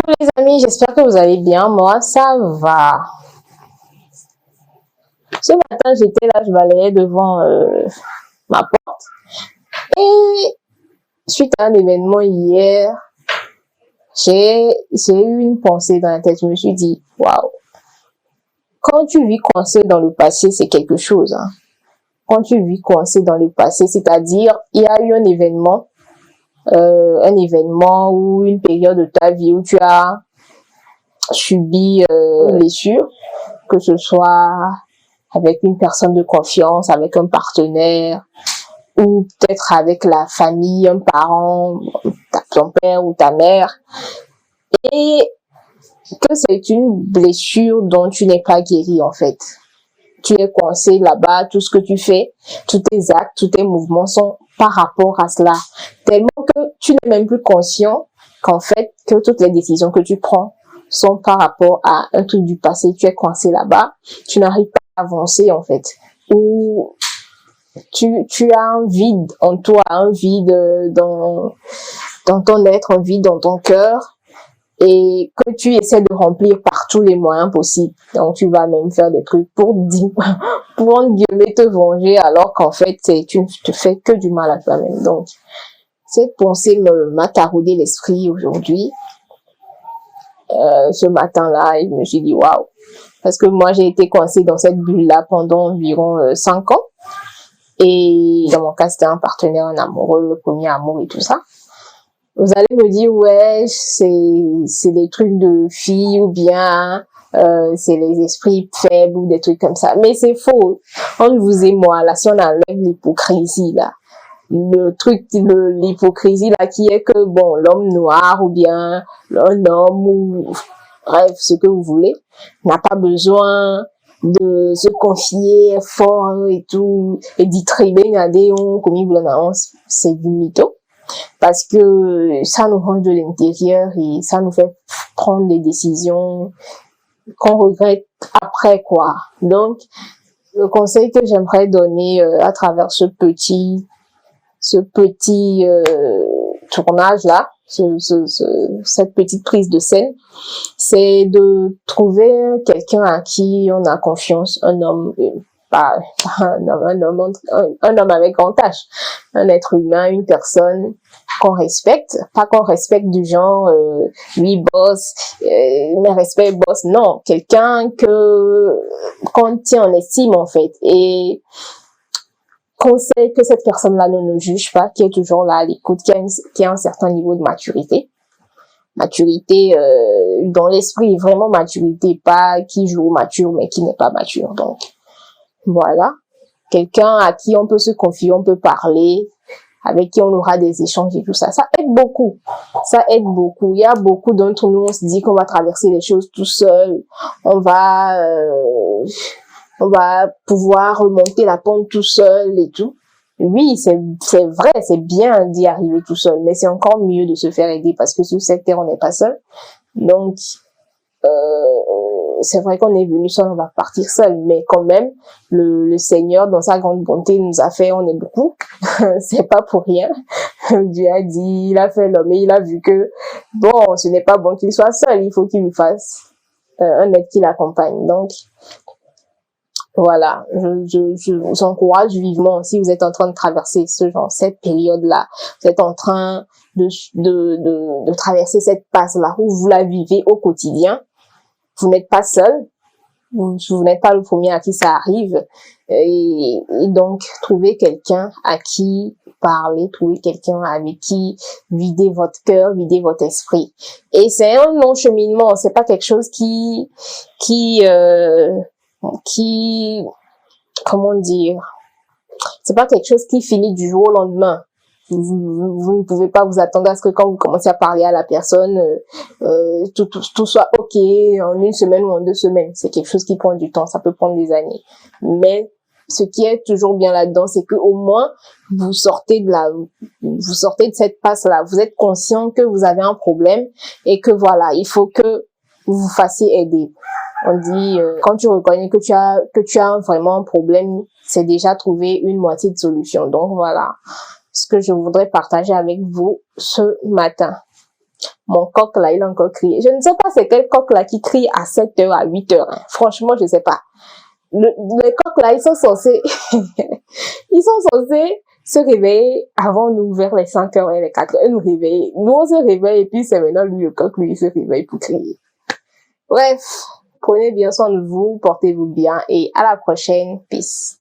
Les amis, j'espère que vous allez bien. Moi, ça va. Ce matin, j'étais là, je balayais devant ma porte. Et suite à un événement hier, j'ai eu une pensée dans la tête. Je me suis dit, waouh, quand tu vis coincé dans le passé, c'est quelque chose. Hein. Quand tu vis coincé dans le passé, c'est-à-dire, il y a eu un événement ou une période de ta vie où tu as subi une blessure, que ce soit avec une personne de confiance, avec un partenaire, ou peut-être avec la famille, un parent, ton père ou ta mère, et que c'est une blessure dont tu n'es pas guéri en fait. Tu es coincé là-bas, tout ce que tu fais, tous tes actes, tous tes mouvements sont par rapport à cela. Tellement que tu n'es même plus conscient qu'en fait, que toutes les décisions que tu prends sont par rapport à un truc du passé. Tu es coincé là-bas, tu n'arrives pas à avancer en fait. Ou tu as un vide en toi, un vide dans ton être, un vide dans ton cœur, et que tu essaies de remplir par tous les moyens possibles. Donc tu vas même faire des trucs pour en guillemets te venger, alors qu'en fait tu ne te fais que du mal à toi-même. Donc cette pensée m'a taraudé l'esprit aujourd'hui. Ce matin-là, je me suis dit waouh, parce que moi j'ai été coincée dans cette bulle-là pendant environ 5 ans. Et dans mon cas, c'était un partenaire, un amoureux, le premier amour et tout ça. Vous allez me dire, ouais, c'est des trucs de filles ou bien c'est les esprits faibles ou des trucs comme ça. Mais c'est faux. Entre vous et moi, là, si on enlève l'hypocrisie, là, l'hypocrisie, là, qui est que, bon, l'homme noir ou bien un homme ou, bref, ce que vous voulez, n'a pas besoin de se confier fort et tout, et d'y traîner à des comme il c'est du mytho. Parce que ça nous range de l'intérieur et ça nous fait prendre des décisions qu'on regrette après, quoi. Donc, le conseil que j'aimerais donner à travers ce petit tournage-là, cette petite prise de scène, c'est de trouver quelqu'un à qui on a confiance, un homme, pas un homme avec grand H, un être humain, une personne qu'on respecte, pas qu'on respecte du genre lui boss, mais respect boss, non, quelqu'un qu'on tient en estime en fait, et qu'on sait que cette personne-là ne nous juge pas, qui est toujours là à l'écoute, qui a un certain niveau de maturité dans l'esprit, vraiment maturité, pas qui joue mature mais qui n'est pas mature. Donc voilà, quelqu'un à qui on peut se confier, on peut parler, avec qui on aura des échanges et tout ça. Ça aide beaucoup. Ça aide beaucoup. Il y a beaucoup d'entre nous, on se dit qu'on va traverser les choses tout seul. On va pouvoir remonter la pente tout seul et tout. Oui, c'est vrai, c'est bien d'y arriver tout seul, mais c'est encore mieux de se faire aider parce que sur cette terre, on n'est pas seul. Donc, c'est vrai qu'on est venu seul, on va partir seul, mais quand même, le Seigneur, dans sa grande bonté, nous a fait, on est beaucoup. C'est pas pour rien. Dieu a dit, il a fait l'homme et il a vu que, bon, ce n'est pas bon qu'il soit seul, il faut qu'il lui fasse un être qui l'accompagne. Donc, voilà, je vous encourage vivement, si vous êtes en train de traverser cette période-là, vous êtes en train de traverser cette passe-là, où vous la vivez au quotidien, vous n'êtes pas seul, vous n'êtes pas le premier à qui ça arrive, et donc, trouvez quelqu'un à qui parler, trouvez quelqu'un avec qui vider votre cœur, vider votre esprit. Et c'est un long cheminement, c'est pas quelque chose qui, comment dire, c'est pas quelque chose qui finit du jour au lendemain. Vous ne pouvez pas vous attendre à ce que quand vous commencez à parler à la personne, tout soit ok en 1 semaine ou en 2 semaines. C'est quelque chose qui prend du temps, ça peut prendre des années. Mais ce qui est toujours bien là-dedans, c'est que au moins vous sortez de cette passe-là. Vous êtes conscient que vous avez un problème et que voilà, il faut que vous vous fassiez aider. On dit, quand tu reconnais que tu as vraiment un problème, c'est déjà trouver une moitié de solution. Donc voilà ce que je voudrais partager avec vous ce matin. Mon coq là, il a encore crié. Je ne sais pas c'est quel coq là qui crie à 7h, à 8h. Hein. Franchement, je sais pas. Les coqs là, ils sont censés se réveiller avant nous vers les 5h et les 4h. Nous réveiller. Nous, on se réveille et puis c'est maintenant lui, le coq, lui, il se réveille pour crier. Bref, prenez bien soin de vous, portez-vous bien et à la prochaine. Peace.